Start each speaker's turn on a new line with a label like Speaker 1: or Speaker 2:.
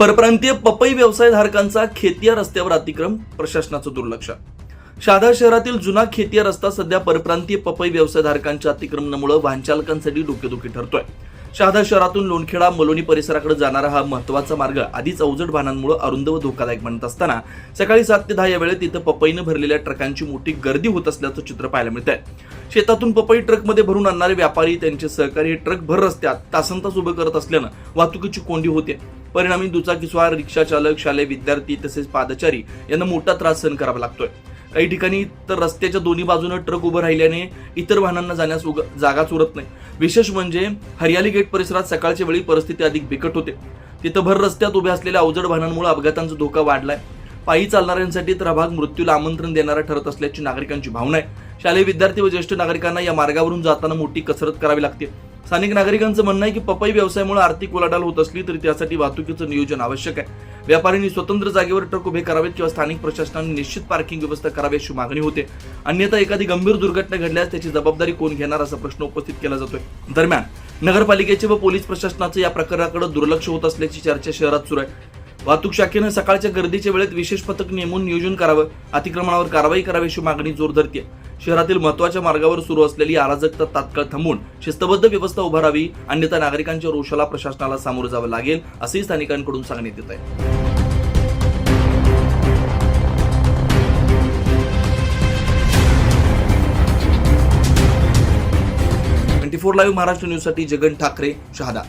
Speaker 1: परप्रांतीय पपई व्यवसायधारकांचा खेतिया रस्त्यावर अतिक्रम, प्रशासनाचं दुर्लक्ष। शहादा शहरातील जुना खेतिया रस्ता सध्या परप्रांतीय पपई व्यवसायधारकांच्या अतिक्रमणामुळे वाहनचालकांसाठी डोकेदुखी ठरतोय। शहादा शहरातून लोणखेडा मलोनी परिसराकडे जाणारा हा महत्त्वाचा मार्ग आधीच अवजड वाहनांमुळे अरुंद व धोकादायक बनत असताना सकाळी 7 ते 10 या वेळेत इथं पपईने भरलेल्या ट्रकांची मोठी गर्दी होत असल्याचं चित्र पाहायला मिळतंय। शेतातून पपई ट्रकमध्ये भरून आणणारे व्यापारी त्यांचे सहकारी हे ट्रक भर रस्त्यात तासनतास उभे करत असल्यानं वाहतुकीची कोंडी होते। परिणामी दुचाकीस्वार, रिक्षा चालक, शालेय विद्यार्थी तसेच पादचारी यांना मोठा त्रास सहन करावा लागतोय। काही ठिकाणी तर रस्त्याच्या दोन्ही बाजूने ट्रक उभे राहिल्याने इतर वाहनांना जाण्यास जागाच उरत नाही। विशेष म्हणजे हरियाली गेट परिसरात सकाळच्या वेळी परिस्थिती अधिक बिकट होते। तिथं भर रस्त्यात उभे असलेल्या अवजड वाहनांमुळे अपघातांचा धोका वाढलाय। पायी चालणाऱ्यांसाठी तर हा भाग मृत्यूला आमंत्रण देणारा ठरत असल्याची नागरिकांची भावना आहे। शालेय विद्यार्थी व ज्येष्ठ नागरिकांना या मार्गावरून जाताना मोठी कसरत करावी लागते। स्थानिक नागरिकांचं म्हणणं आहे की पपई व्यवसायामुळे आर्थिक उलाढाल होत असली तरी त्यासाठी वाहतुकीचं नियोजन आवश्यक आहे। व्यापाऱ्यांनी स्वतंत्र जागेवर ट्रक उभे करावेत किंवा स्थानिक प्रशासनाने निश्चित पार्किंग व्यवस्था करावी अशी मागणी होते। अन्यथा एखादी गंभीर दुर्घटना घडल्यास त्याची जबाबदारी कोण घेणार असा प्रश्न उपस्थित केला जातोय। दरम्यान नगरपालिकेचे व पोलीस प्रशासनाचं या प्रकाराकडे दुर्लक्ष होत असल्याची चर्चा शहरात सुरू आहे। वाहतूक शाखेनं सकाळच्या गर्दीच्या वेळेत विशेष पथक नेमून नियोजन करावं, अतिक्रमणावर कारवाई करावी अशी मागणी जोर धरते। शहरातील महत्त्वाच्या मार्गावर सुरू असलेली अराजकता तात्काळ थांबवून शिस्तबद्ध व्यवस्था उभारावी, अन्यथा नागरिकांच्या रोषाला प्रशासनाला सामोरं जावं लागेल असंही स्थानिकांकडून सांगण्यात येत आहे। 24 लाईव्ह महाराष्ट्र न्यूजसाठी जगन ठाकरे, शहादा।